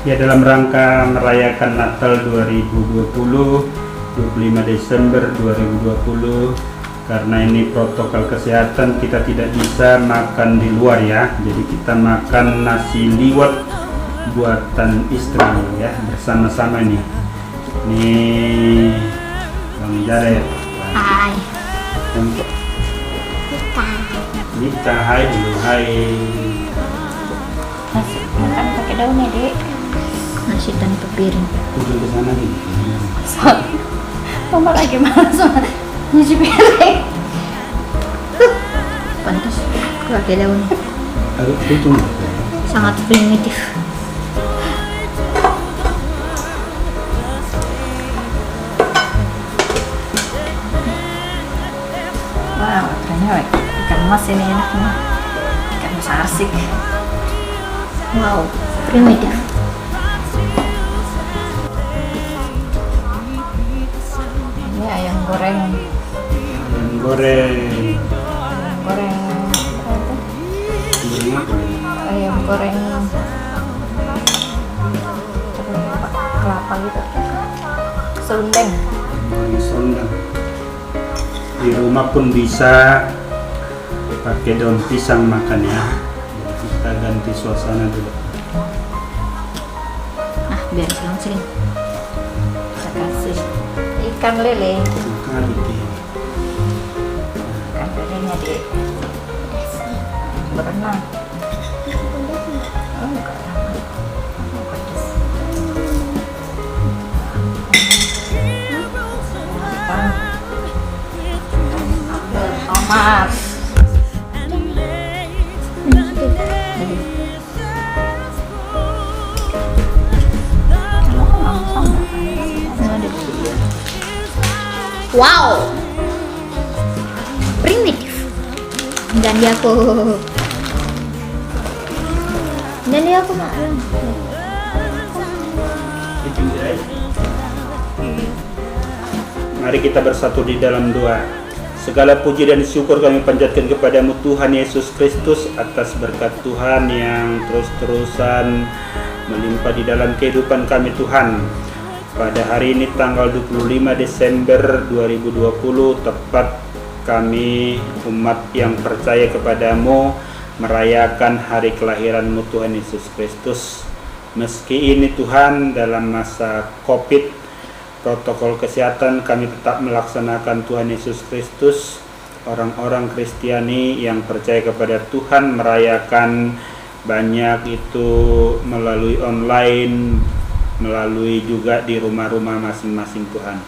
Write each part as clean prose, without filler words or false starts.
Ya, dalam rangka merayakan Natal 2020, 25 Desember 2020, karena ini protokol kesehatan kita tidak bisa makan di luar ya. Jadi kita makan nasi liwet buatan istri ya, bersama-sama nih. Nih Bang Jared. Hai. Kita hai dulu, hai. Nasi makan pakai daun ya, Dek. Nasi tanpa piring. Udah ke sana nih. Mama lagi malas nyuci piring. Pantas pakai daun. Harus tutup. Sangat primitif. Wow, ternyata ikan mas ini enaknya. Ikan mas arsik. Wow, primitif. Ini ayam goreng. Goreng. Goreng apa itu? Goreng apa? Ayam goreng kelapa gitu. Serundeng. Goreng sondang. Di rumah pun bisa pakai daun pisang makan ya. Kita ganti suasana dulu. Nah, biar selang-seling. Kita kasih ikan lele. Sekali deh. Ikan lelenya di berenang. Oh, enggak lama. Oh, pedas. Tomat. Wow, primitif. Dan dia aku makan. Mari kita bersatu di dalam doa. Segala puji dan syukur kami panjatkan kepadamu Tuhan Yesus Kristus atas berkat Tuhan yang terus-terusan melimpah di dalam kehidupan kami Tuhan. Pada hari ini tanggal 25 Desember 2020 tepat kami umat yang percaya kepadamu merayakan hari kelahiranmu Tuhan Yesus Kristus. Meski ini Tuhan dalam masa Covid, protokol kesehatan kami tetap melaksanakan Tuhan Yesus Kristus. Orang-orang Kristiani yang percaya kepada Tuhan merayakan banyak itu melalui online, melalui juga di rumah-rumah masing-masing Tuhan.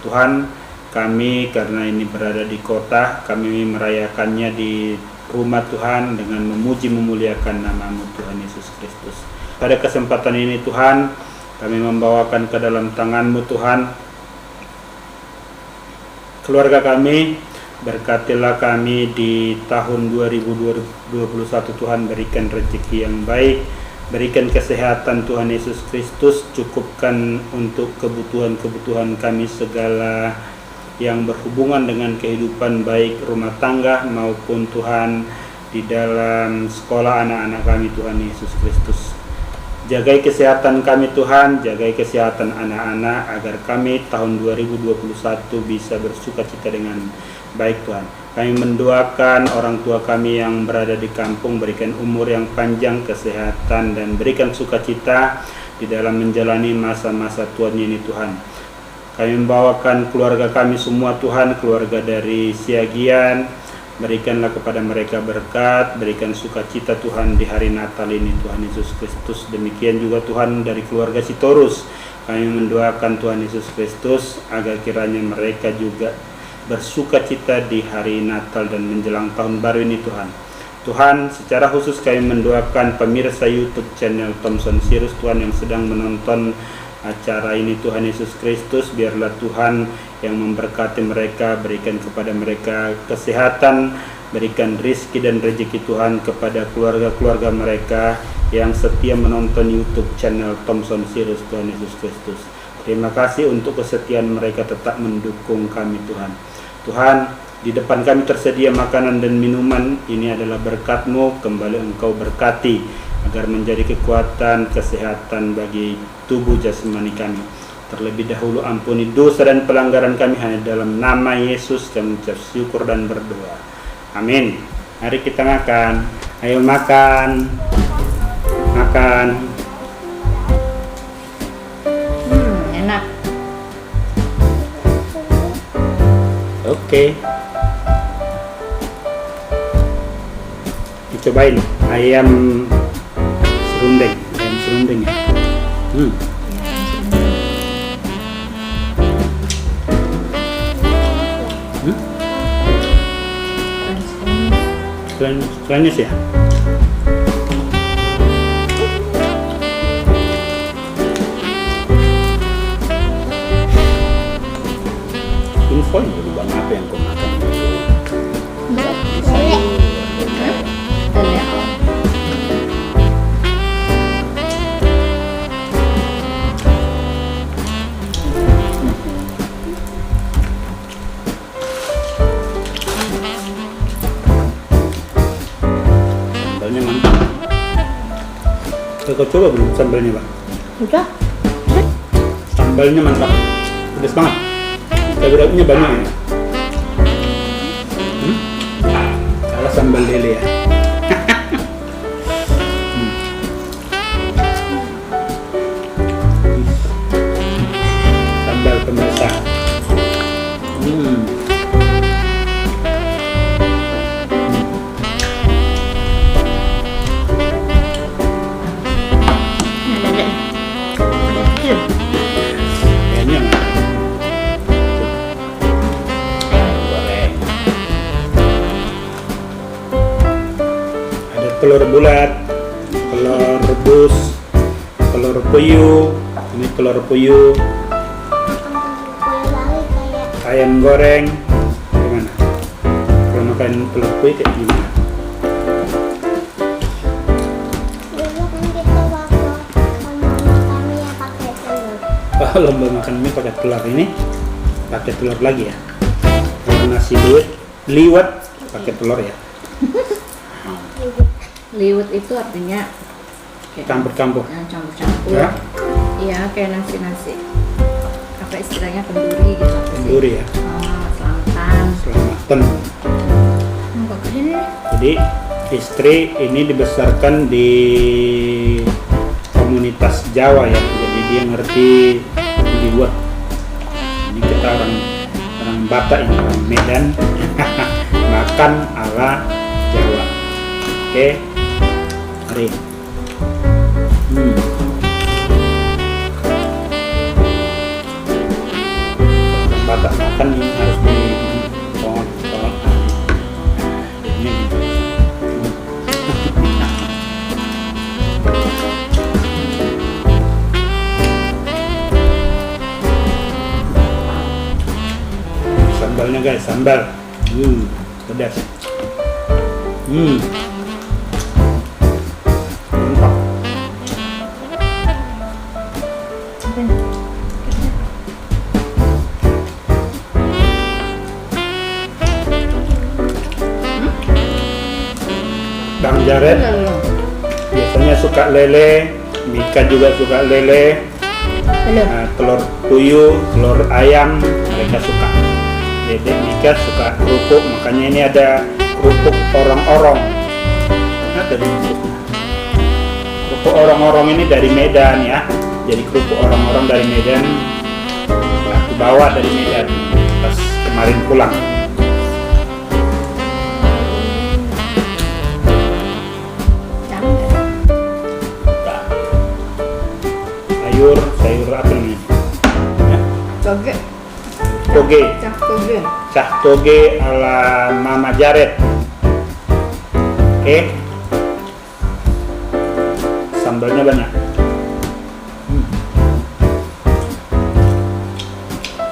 Tuhan, kami karena ini berada di kota, kami merayakannya di rumah Tuhan dengan memuji memuliakan nama-Mu Tuhan Yesus Kristus. Pada kesempatan ini Tuhan, kami membawakan ke dalam tangan-Mu Tuhan keluarga kami. Berkatilah kami di tahun 2021 Tuhan, berikan rezeki yang baik, berikan kesehatan Tuhan Yesus Kristus, cukupkan untuk kebutuhan-kebutuhan kami segala yang berhubungan dengan kehidupan baik rumah tangga maupun Tuhan di dalam sekolah anak-anak kami Tuhan Yesus Kristus. Jagai kesehatan kami Tuhan, jagai kesehatan anak-anak agar kami tahun 2021 bisa bersukacita dengan baik Tuhan. Kami mendoakan orang tua kami yang berada di kampung, berikan umur yang panjang, kesehatan dan berikan sukacita di dalam menjalani masa-masa Tuhan ini Tuhan. Kami membawakan keluarga kami semua Tuhan, keluarga dari Siagian, berikanlah kepada mereka berkat, berikan sukacita Tuhan di hari Natal ini Tuhan Yesus Kristus. Demikian juga Tuhan dari keluarga Sitorus, kami mendoakan Tuhan Yesus Kristus agar kiranya mereka juga bersukacita di hari Natal dan menjelang tahun baru ini Tuhan. Tuhan, secara khusus kami mendoakan pemirsa YouTube channel Thompson Sirus Tuhan yang sedang menonton acara ini Tuhan Yesus Kristus. Biarlah Tuhan yang memberkati mereka, berikan kepada mereka kesehatan, berikan rizki dan rezeki Tuhan kepada keluarga-keluarga mereka yang setia menonton YouTube channel Thompson Sirus Tuhan Yesus Kristus. Terima kasih untuk kesetiaan mereka tetap mendukung kami Tuhan. Tuhan, di depan kami tersedia makanan dan minuman, ini adalah berkat-Mu, kembali Engkau berkati. agar menjadi kekuatan kesehatan bagi tubuh jasmani kami. Terlebih dahulu ampuni dosa dan pelanggaran kami, hanya dalam nama Yesus kami mengucap syukur dan berdoa. Amin. Mari kita makan. Ayo makan. Makan. Enak. Oke. Dicobain ayam serundeng. Ayam serundeng ya. Klenis ya. Info dulu bang, apa yang kau makan? Sambalnya mantap. Kau coba belum sambalnya bang? Udah. Sambalnya mantap, pedas banget. Cabai-cabainya banyak ya. Salah sambal lele ya. Sambal pemirsa. Kayaknya goreng. Ada telur bulat, telur rebus, telur puyuh. Ini telur puyuh. Ayam goreng. Gimana? Kalau makan telur puyuh kayak gimana? Oh, lomba makan mie pakai telur, ini pakai telur lagi ya. Kalau nasi liwet pakai telur ya. Liwet itu artinya kayak Campur-campur. campur-campur. Ya? Iya, kayak nasi-nasi. Apa istilahnya, kenduri gitu. Kenduri ya. Selamatan. Selamatan. Bagus ini. Jadi istri ini dibesarkan di komunitas Jawa ya. Jadi dia ngerti liwet. Ini kita orang Batak, ini orang Medan. Makan ala Jawa. Oke. Mari. Orang Batak makan ini harus di tolong. Ini gitu. Sambalnya guys, sambal. Pedas. Mantap. Apa ini? Bang Jared biasanya suka lele, Mika juga suka lele, telur puyuh, telur ayam, mereka suka. Dede Mika suka kerupuk, makanya ini ada kerupuk orang-orang. Nah, dari kerupuk orang-orang ini dari Medan ya. Jadi kerupuk orang-orang dari Medan, aku bawa dari Medan pas kemarin pulang. Sayur apa nih? Toge. Cah toge ala Mama Jared. Oke. Sambalnya banyak.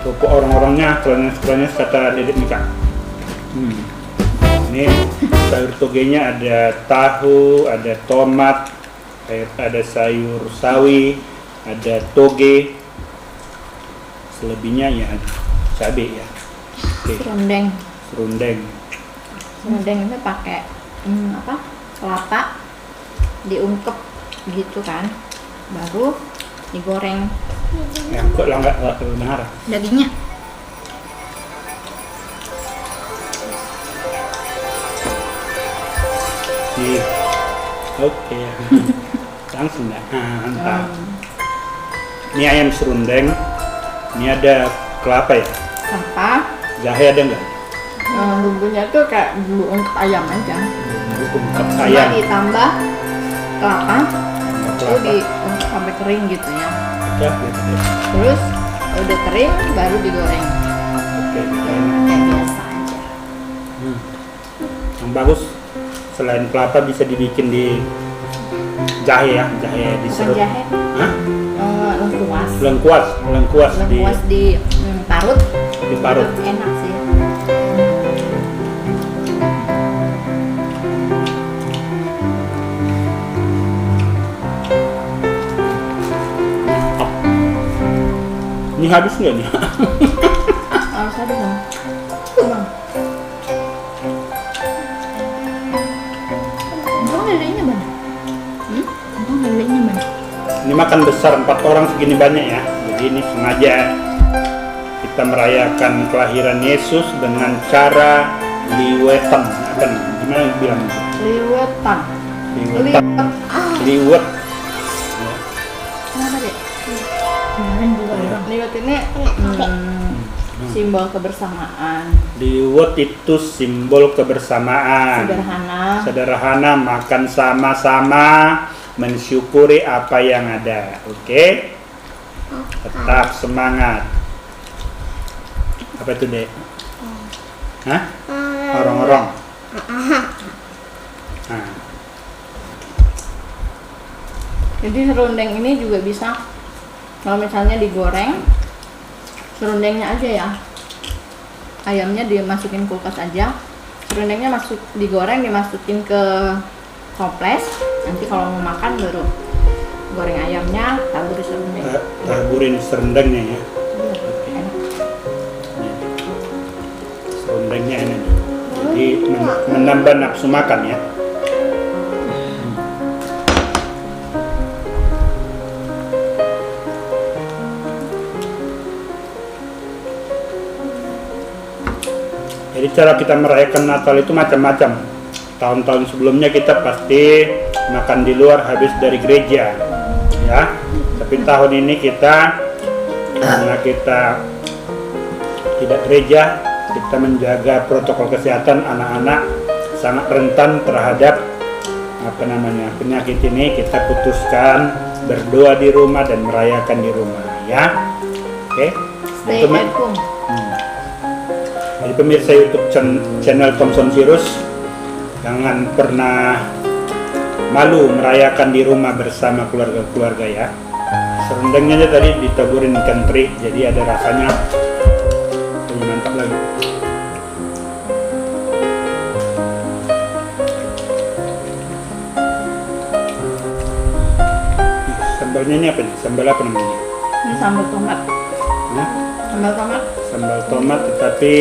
Kerupuk orang-orangnya, kerennya kata Dedek Mika. Ini sayur togenya ada tahu, ada tomat, ada sayur sawi, ada toge, selebihnya ya cabai ya. Serundeng. Serundeng Serundeng itu pakai kelapa, diungkep gitu kan, baru digoreng Ya, kok lah nggak benar. dagingnya. Di, oke. Langsung dah. Mantap. Ini ayam serundeng. Ini ada kelapa ya. Apa? Jahe ada nggak? Bumbunya tuh kayak bumbu untuk ayam aja. Ungkep Cuma ayam. ditambah kelapa, lalu Kelapa. diungkep sampai kering gitu ya. Ya, gitu deh. Terus udah kering baru digoreng Oke, enak. kayak biasa aja. Yang bagus selain kelapa bisa dibikin di jahe ya, jahe Bukan diserut. jahe, Hah? lengkuas. Lengkuas Lengkuas di parut. diparut. Itu enak sih. Ini habis nggak nih? Harus ada dong. Bang. Untung lelenya banyak. Untung lelenya banyak. Ini makan besar 4 orang segini banyak ya. Jadi ini sengaja kita merayakan kelahiran Yesus dengan cara liwetan. Apa nih? Gimana bilang? Liwetan. Liwetan. Liwet. Ya. Kenapa deh? Kemarin juga orang. Liwet ini simbol kebersamaan. Liwet itu simbol kebersamaan. Sederhana. Sederhana, makan sama-sama, mensyukuri apa yang ada. Oke? Tetap semangat. Apa itu, Dek? Hah? Orang-orang. Nah, Jadi serundeng ini juga bisa kalau misalnya digoreng, serundengnya aja ya. Ayamnya dimasukin kulkas aja. Serundengnya digoreng, dimasukin ke toples. Nanti kalau mau makan baru goreng ayamnya, taburi serundeng. taburin serundengnya ya. Enak. Serundengnya ini. Jadi menambah nafsu makan ya. Jadi cara kita merayakan Natal itu macam-macam. Tahun-tahun sebelumnya kita pasti makan di luar habis dari gereja, ya. Tapi tahun ini kita karena kita tidak gereja, kita menjaga protokol kesehatan. Anak-anak sangat rentan terhadap penyakit ini. Kita putuskan berdoa di rumah dan merayakan di rumah, ya. Oke. Stay at home. Jadi pemirsa YouTube channel Thompson Sirus, jangan pernah malu merayakan di rumah bersama keluarga-keluarga ya. Serundengnya aja tadi ditaburin ikan teri, jadi ada rasanya lebih mantap lagi. Sambalnya ini apa nih? Sambal apa namanya? Ini sambal tomat. Nah, Sambal tomat. sambal tomat tetapi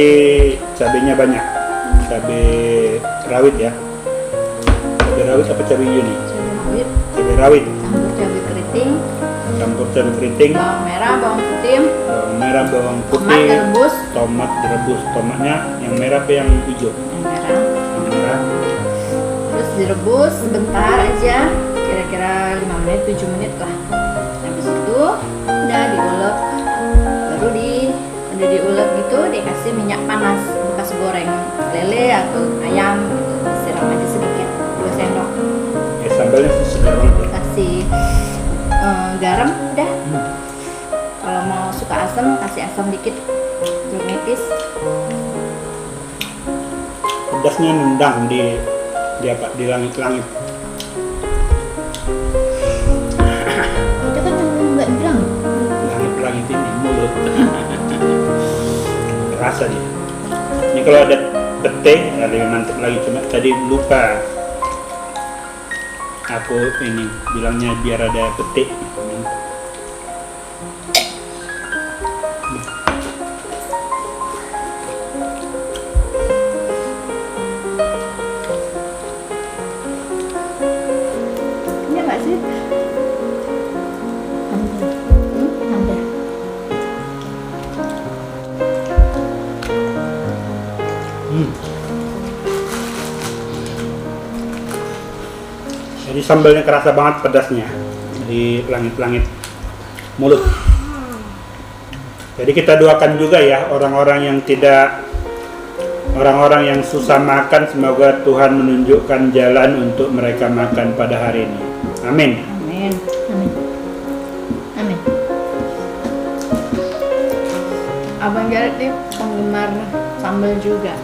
cabenya banyak. Cabai rawit ya. Cabai rawit apa cabai hijau nih? Cabai rawit. Cabai rawit. Campur cabai keriting. Campur cabai keriting, Bawang merah, bawang putih. bawang merah, bawang Tomat putih, direbus. tomat direbus. Tomatnya yang merah apa yang hijau? Yang merah. Yang merah. Terus direbus sebentar aja, kira-kira 5 menit, 7 menit lah. Habis itu udah diulek, baru udah diulek gitu dikasih minyak panas bekas goreng lele atau ayam gitu. Disiram aja sedikit 2 sendok. Ya sambalnya segar banget ya. Kasih garam udah. Kalau mau suka asam kasih asam dikit, jeruk nipis. Pedasnya nendang di apa? Di langit-langit. Itu kan nggak bilang. Langit-langit ini mulut. Rasa dia. Ini kalau ada pete ya lebih mantap lagi, cuma tadi lupa aku ini bilangnya biar ada pete. sambalnya kerasa banget pedasnya di langit-langit mulut. Jadi kita doakan juga ya orang-orang yang susah makan, semoga Tuhan menunjukkan jalan untuk mereka makan pada hari ini. Amin. Amin. Amin. Amin. Abang Jared nih penggemar sambal juga.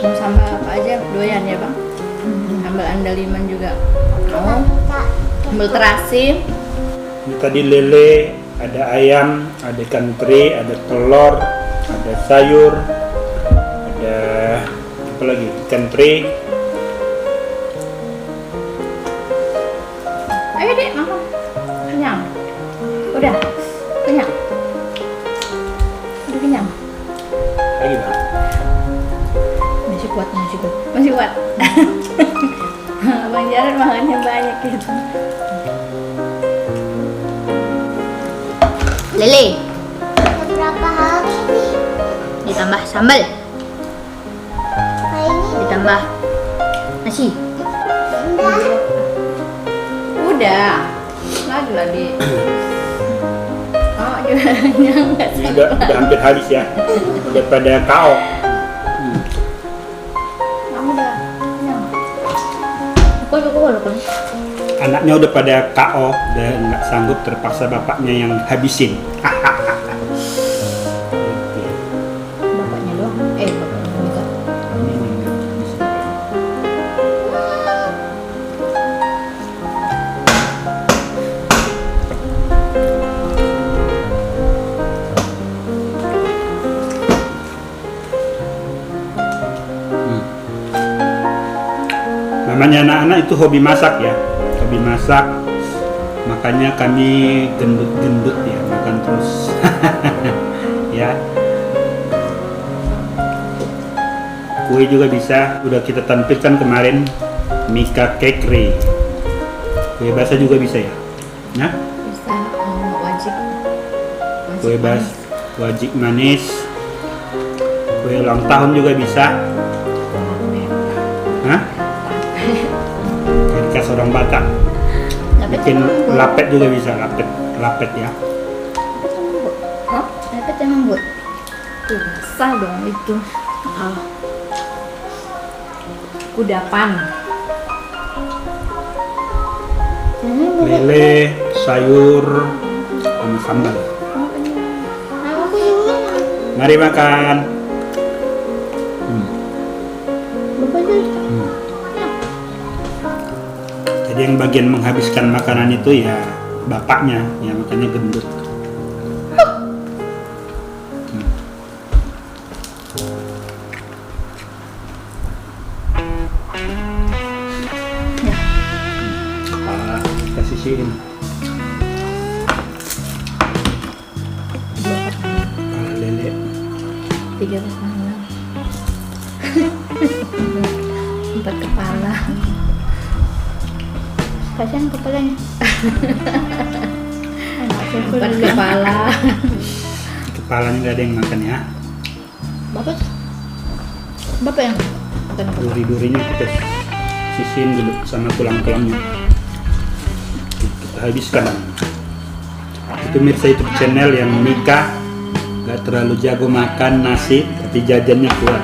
Mau sambal apa aja doyan ya bang? Sambal andaliman juga. Mau? Sambal terasi. Ini tadi lele, ada ayam, ada ikan teri, ada telur, ada sayur, ada apa lagi? Ikan teri. Ayo dek makan. Kenyang. Udah. Kenyang. Udah kenyang. Lagi bang. Masih kuat. Masih kuat. Abang Jared makannya banyak gitu. Lele. Berapa hari nih? Ditambah sambal. Hari ini Ditambah nasi. udah. Lagi lagi. Oh juga nggak Ini udah hampir habis ya. Udah pada KO. Kamu udah kenyang. Pukul. Anaknya udah pada KO dan nggak sanggup, terpaksa bapaknya yang habisin. Oke. Bapaknya doang. Bapaknya juga. Namanya anak-anak itu hobi masak ya, hobi masak, makanya kami gendut-gendut ya, makan terus. Ya, kue juga bisa, udah kita tampilkan kemarin, Mika Kekri, kue basah juga bisa ya, nah, Bisa wajib. kue wajik manis, kue ulang tahun juga bisa. Hah? Jadi khas orang Batak. Bikin lapet juga bisa, lapet ya. Hah? Lepet yang lembut. Tuh basah dong itu. Kudapan. Lele, sayur, sama sambal. Mari makan. Jadi yang bagian menghabiskan makanan itu ya bapaknya, ya makanya gendut. Kepala kita sisihin. Kepala lele. 3 kepala. 4 kepala. Kasihan kepalanya. 4 kepala. Kepalanya nggak ada yang makan ya. Bapak yang makan kepala. Duri-durinya kita sisihin dulu sama tulang-tulangnya. Kita habiskan. Itu mirsa YouTube channel yang Mika nggak terlalu jago makan nasi, tapi jajannya kuat.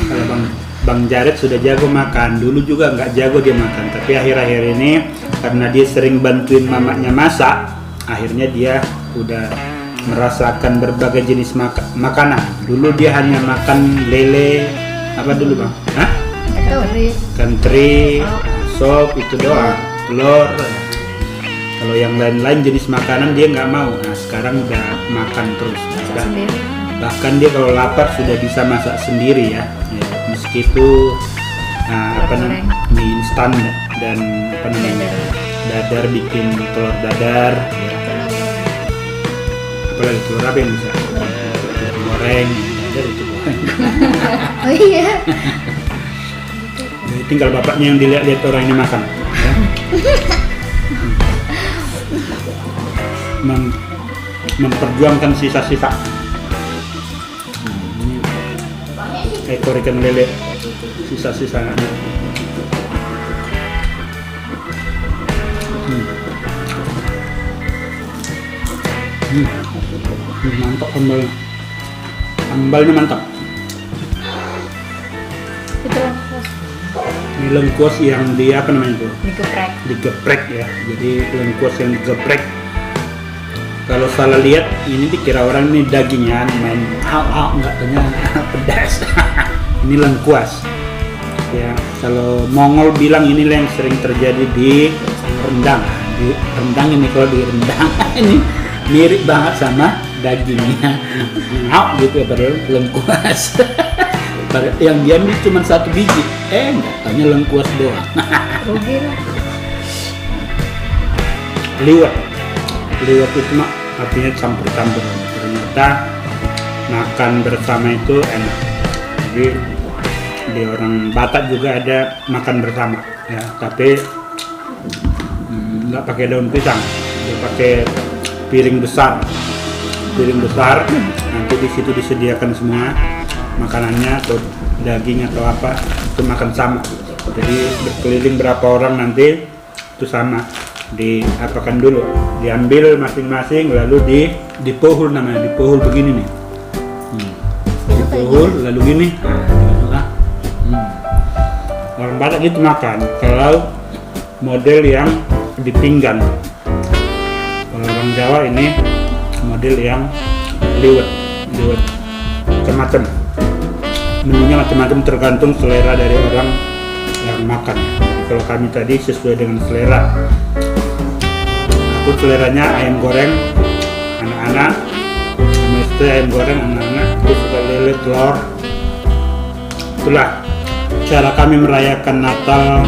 Kalau Bang Jared sudah jago makan, dulu juga nggak jago dia makan, tapi akhir-akhir ini karena dia sering bantuin mamanya masak, akhirnya dia udah merasakan berbagai jenis makanan. Dulu dia hanya makan lele, apa dulu bang? Hah? Ikan teri, sop itu doang, telur. Kalau yang lain-lain jenis makanan dia nggak mau. Nah sekarang udah makan terus. Bahkan dia kalau lapar sudah bisa masak sendiri ya. Meski itu mie instan dan apa namanya dadar, bikin telur dadar ya. Apalagi telur apa yang bisa? Telur goreng, dadar itu goreng. Oh iya. Jadi tinggal bapaknya yang dilihat-lihat orang ini makan ya. Memperjuangkan sisa-sisa. Ini ekor ikan lele, sisa-sisanya. Mantap sambalnya mantap. Itu lengkuas. Ini lengkuas yang di apa namanya itu? Digeprek. Ya. Jadi lengkuas yang digeprek. Kalau salah lihat ini dikira orang ini dagingnya main enggak, ternyata pedas. Ini lengkuas. Ya, kalau Mongol bilang ini yang sering terjadi di rendang. Di rendang ini kalau di rendang ini mirip banget sama dagingnya. Gitu padahal lengkuas. Yang diambil cuma 1 biji. Enggak, hanya lengkuas doang. Rugi lah. Liwet itu mah artinya campur-campur. Ternyata makan bersama itu enak. Jadi di orang Batak juga ada makan bersama ya, tapi nggak pakai daun pisang, dia pakai piring besar. Nanti di situ disediakan semua makanannya atau daging atau apa, itu makan sama. Jadi berkeliling berapa orang nanti itu sama, diapakan dulu, diambil masing-masing lalu dipohul, namanya dipohul begini nih. Dipohul lalu gini. Orang Batak gitu makan. Kalau model yang dipinggan, kalau orang Jawa ini model yang liwet macam-macam. Menunya macam-macam tergantung selera dari orang yang makan. Jadi kalau kami tadi sesuai dengan selera. Aku seleranya ayam goreng anak-anak, sama istri ayam goreng anak-anak, aku suka lele telur. Itulah cara kami merayakan Natal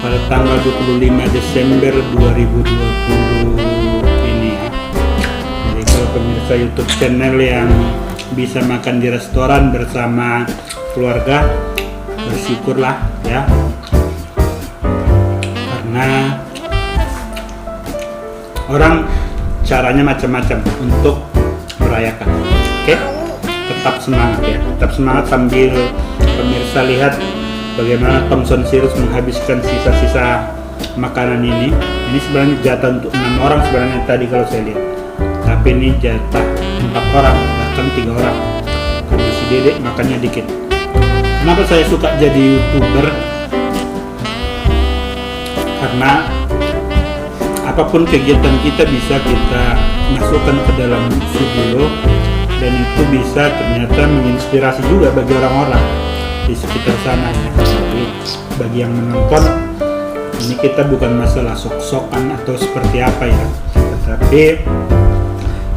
pada tanggal 25 Desember 2020 ini ya. Jadi kalau pemirsa YouTube channel yang bisa makan di restoran bersama keluarga, bersyukurlah ya, karena orang caranya macam-macam untuk merayakan. Oke? Tetap semangat ya, tetap semangat sambil pemirsa lihat bagaimana Thompson Sirus menghabiskan sisa-sisa makanan ini. Ini sebenarnya jatah untuk 6 orang sebenarnya tadi kalau saya lihat, tapi ini jatah 4 orang bahkan 3 orang karena si Dedek makannya dikit. Kenapa saya suka jadi YouTuber? Karena apapun kegiatan kita bisa kita masukkan ke dalam video dan itu bisa ternyata menginspirasi juga bagi orang-orang di sekitar sana ya. Jadi bagi yang menonton ini kita bukan masalah sok-sokan atau seperti apa ya, tetapi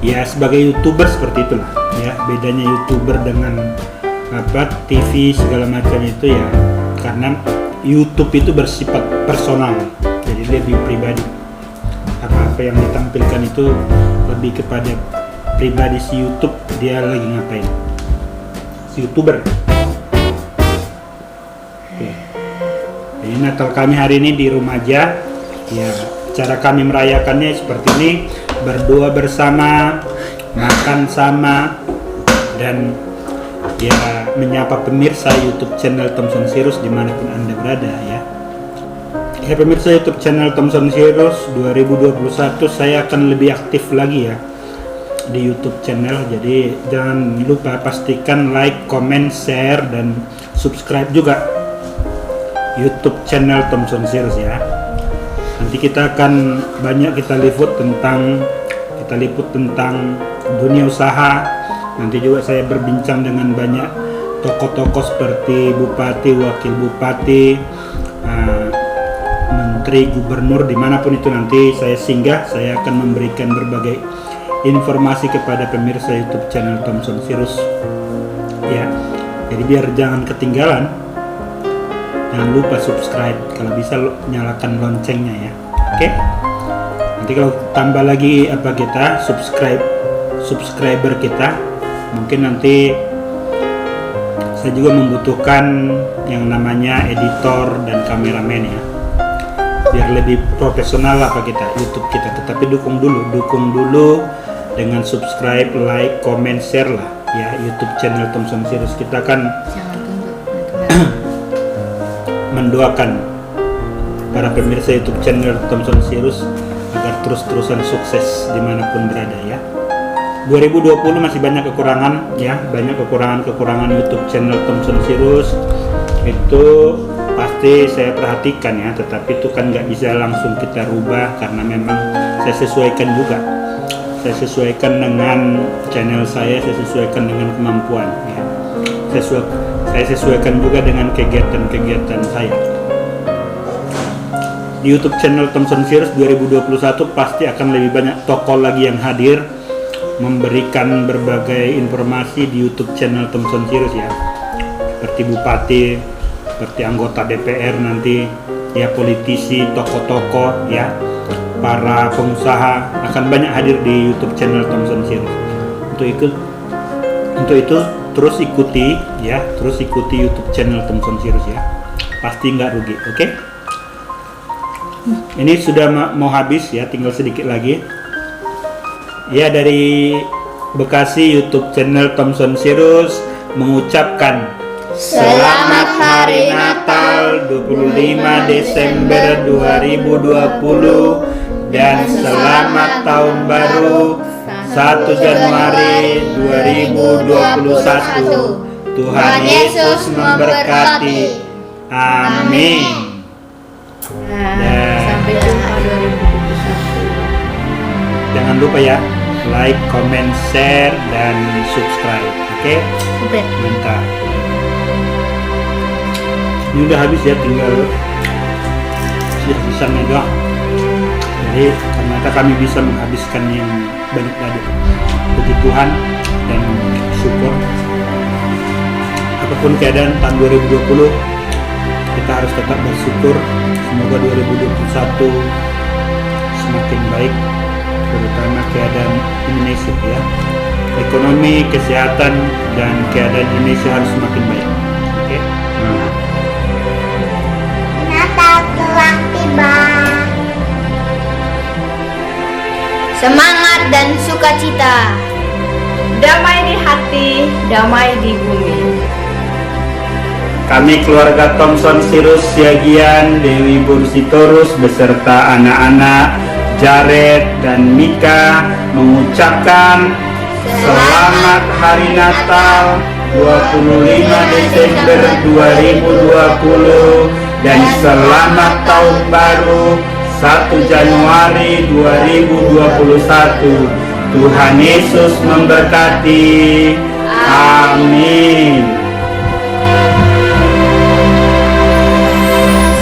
ya sebagai YouTuber seperti itulah ya. Bedanya YouTuber dengan TV segala macam itu ya, karena YouTube itu bersifat personal, jadi lebih pribadi. Apa-apa yang ditampilkan itu lebih kepada pribadi si YouTube, dia lagi ngapain, si YouTuber. Oke. Jadi Natal kami hari ini di rumah aja ya. Cara kami merayakannya seperti ini, berdoa bersama, makan sama, dan ya menyapa pemirsa YouTube channel Thompson Sirus dimanapun Anda berada ya. Ya pemirsa YouTube channel Thompson Sirus 2021 saya akan lebih aktif lagi ya di YouTube channel. Jadi jangan lupa pastikan like, comment, share, dan subscribe juga YouTube channel Thompson Sirus ya. Nanti kita akan banyak kita liput tentang dunia usaha. Nanti juga saya berbincang dengan banyak tokoh-tokoh seperti bupati, wakil bupati, menteri, gubernur, dimanapun itu nanti saya singgah. Saya akan memberikan berbagai informasi kepada pemirsa YouTube channel Thompson Sirus ya. Jadi biar jangan ketinggalan, jangan lupa subscribe, kalau bisa nyalakan loncengnya ya. Oke? Nanti kalau tambah lagi kita subscriber kita, mungkin nanti saya juga membutuhkan yang namanya editor dan kameramen ya, biar lebih profesional kita YouTube kita. Tetapi dukung dulu dengan subscribe, like, comment, share lah ya YouTube channel Thompson Sirus. Kita kan Jangan tunduk. mendoakan para pemirsa YouTube channel Thompson Sirus agar terus-terusan sukses dimanapun berada ya. 2020 masih banyak kekurangan ya, banyak kekurangan YouTube channel Thompson Sirus itu pasti saya perhatikan ya, tetapi itu kan nggak bisa langsung kita rubah karena memang saya sesuaikan juga. Saya sesuaikan dengan channel saya sesuaikan dengan kemampuan ya. Saya sesuaikan juga dengan kegiatan-kegiatan saya. Di YouTube channel Thompson Sirus 2021 pasti akan lebih banyak tokoh lagi yang hadir memberikan berbagai informasi di YouTube channel Thompson Sirus ya. Seperti bupati, seperti anggota DPR nanti, ya politisi, tokoh-tokoh ya, para pengusaha akan banyak hadir di YouTube channel Thompson Sirus. Untuk itu terus ikuti ya, terus ikuti YouTube channel Thompson Sirus ya. Pasti nggak rugi, oke? Ini sudah mau habis ya, tinggal sedikit lagi. Ya, dari Bekasi YouTube channel Thompson Sirus mengucapkan Selamat Hari Natal 25 Desember 2020 dan Selamat Tahun Baru 1 Januari 2021. Tuhan Yesus memberkati. Amin. Sampai jumpa 2021. Jangan lupa ya, like, comment, share, dan subscribe. Oke? Mantap. Ini udah habis ya, tinggal sisa-sisanya doang. Jadi ternyata kami bisa menghabiskan yang banyak tadi. Puji Tuhan dan syukur. Apapun keadaan tahun 2020, kita harus tetap bersyukur. Semoga 2021 semakin baik, terutama keadaan Indonesia ya. Ekonomi, kesehatan, dan keadaan Indonesia harus semakin baik. Oke? Natal telah tiba. Semangat dan sukacita, damai di hati, damai di bumi. Kami keluarga Thompson Sirus Siagian, Dewi Bursitorus beserta anak-anak Jared dan Mika mengucapkan Selamat Hari Natal 25 Desember 2020 dan Selamat Tahun Baru 1 Januari 2021. Tuhan Yesus memberkati. Amin.